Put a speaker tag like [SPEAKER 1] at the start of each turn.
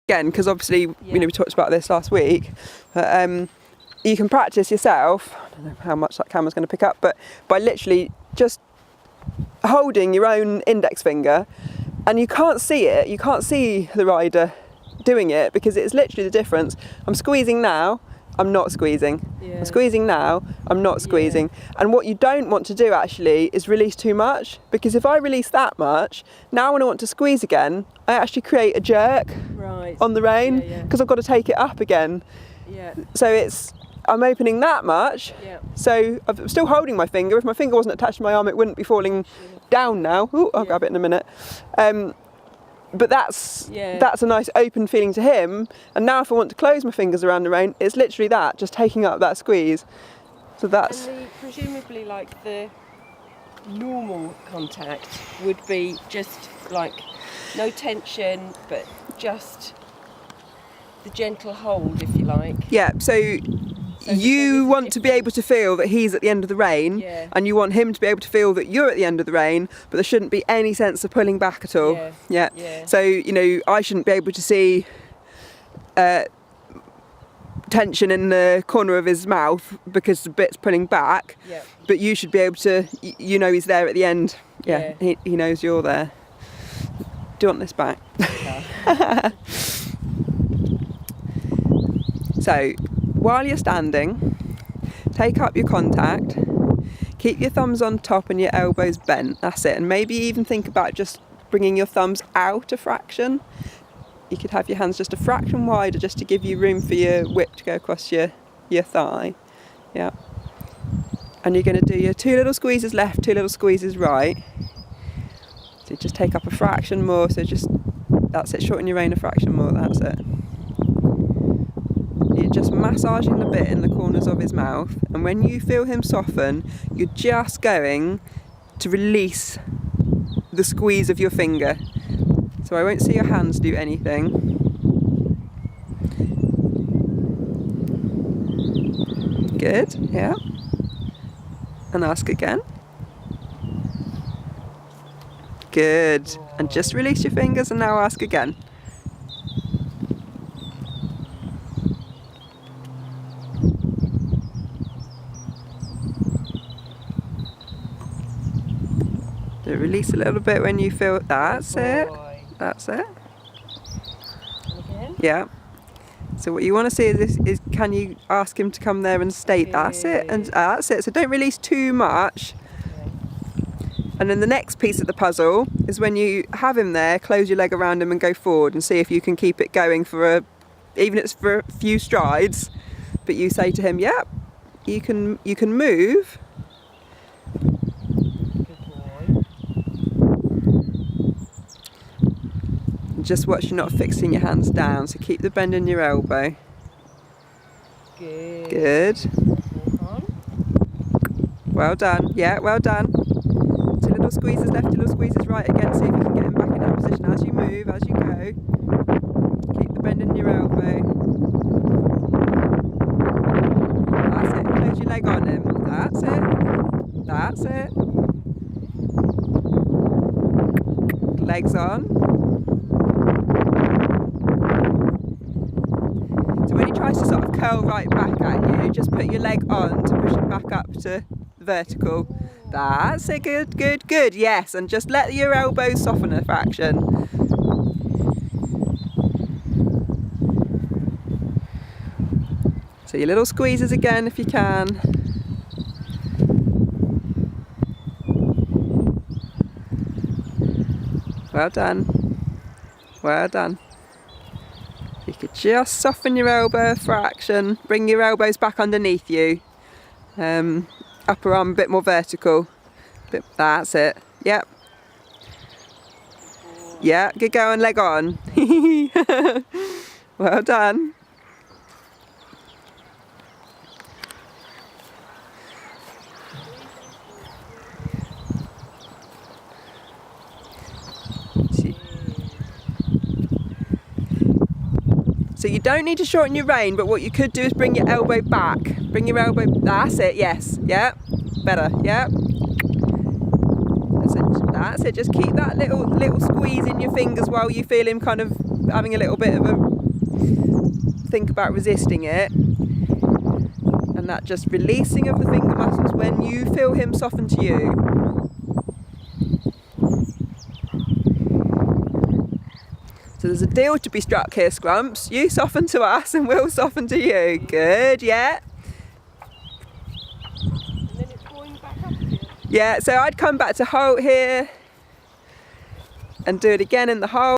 [SPEAKER 1] again, because obviously, you know, we talked about this last week, but you can practice yourself, I don't know how much that camera's going to pick up, but by literally just holding your own index finger, and you can't see it, you can't see the rider doing it, because it's literally the difference. I'm squeezing now, I'm not squeezing. Yeah. I'm squeezing now, I'm not squeezing. Yeah. And what you don't want to do actually is release too much, because if I release that much, now when I want to squeeze again, I actually create a jerk on the rein, because I've got to take it up again. Yeah. So I'm opening that much, so I'm still holding my finger. If my finger wasn't attached to my arm, it wouldn't be falling down now. Ooh, I'll grab it in a minute. But that's a nice open feeling to him. And now if I want to close my fingers around the rein, it's literally that, just taking up that squeeze. So that's...
[SPEAKER 2] And presumably like the normal contact would be just like no tension, but just the gentle hold, if you like.
[SPEAKER 1] Yeah, so you want to be able to feel that he's at the end of the rein, and you want him to be able to feel that you're at the end of the rein, but there shouldn't be any sense of pulling back at all. Yeah. So, you know, I shouldn't be able to see tension in the corner of his mouth because the bit's pulling back, but you should be able to, you know, he's there at the end. He knows you're there. Do you want this back? So, while you're standing, take up your contact, keep your thumbs on top and your elbows bent, that's it. And maybe even think about just bringing your thumbs out a fraction. You could have your hands just a fraction wider, just to give you room for your whip to go across your thigh. Yeah. And you're going to do your 2 little squeezes left, 2 little squeezes right. So just take up a fraction more, so that's it, shorten your rein a fraction more, that's it. You're just massaging the bit in the corners of his mouth, and when you feel him soften, you're just going to release the squeeze of your finger. So I won't see your hands do anything. Good, yeah. And ask again. Good. And just release your fingers and now ask again. So release a little bit when you feel, that's it. That's it. Again? Yeah. So what you want to see is can you ask him to come there and state, that's it, and that's it. So don't release too much. And then the next piece of the puzzle is when you have him there, close your leg around him and go forward and see if you can keep it going for even if it's for a few strides, but you say to him, yep, you can move. Just watch you're not fixing your hands down, so keep the bend in your elbow. Good. Well done. Yeah, well done. 2 little squeezes left, 2 little squeezes right again. See if you can get him back in that position as you move, as you go. Keep the bend in your elbow. That's it. Close your leg on him. That's it. That's it. Legs on. So when he tries to sort of curl right back at you, just put your leg on to push him back up to vertical. That's it, good, good, good. Yes, and just let your elbows soften a fraction. So your little squeezes again if you can. Well done. Well done. You could just soften your elbow a fraction, bring your elbows back underneath you. Upper arm a bit more vertical. That's it. Yep. Yeah, good going, leg on. Well done. So you don't need to shorten your rein, but what you could do is bring your elbow back. Bring your elbow, that's it, yes, yeah, better, yeah. That's it, just keep that little squeeze in your fingers while you feel him kind of having a little bit of a think about resisting it. And that just releasing of the finger muscles when you feel him soften to you. So there's a deal to be struck here, Scrumps. You soften to us and we'll soften to you. Good, yeah.
[SPEAKER 2] And then it's going back up again.
[SPEAKER 1] Yeah, so I'd come back to halt here and do it again in the hole.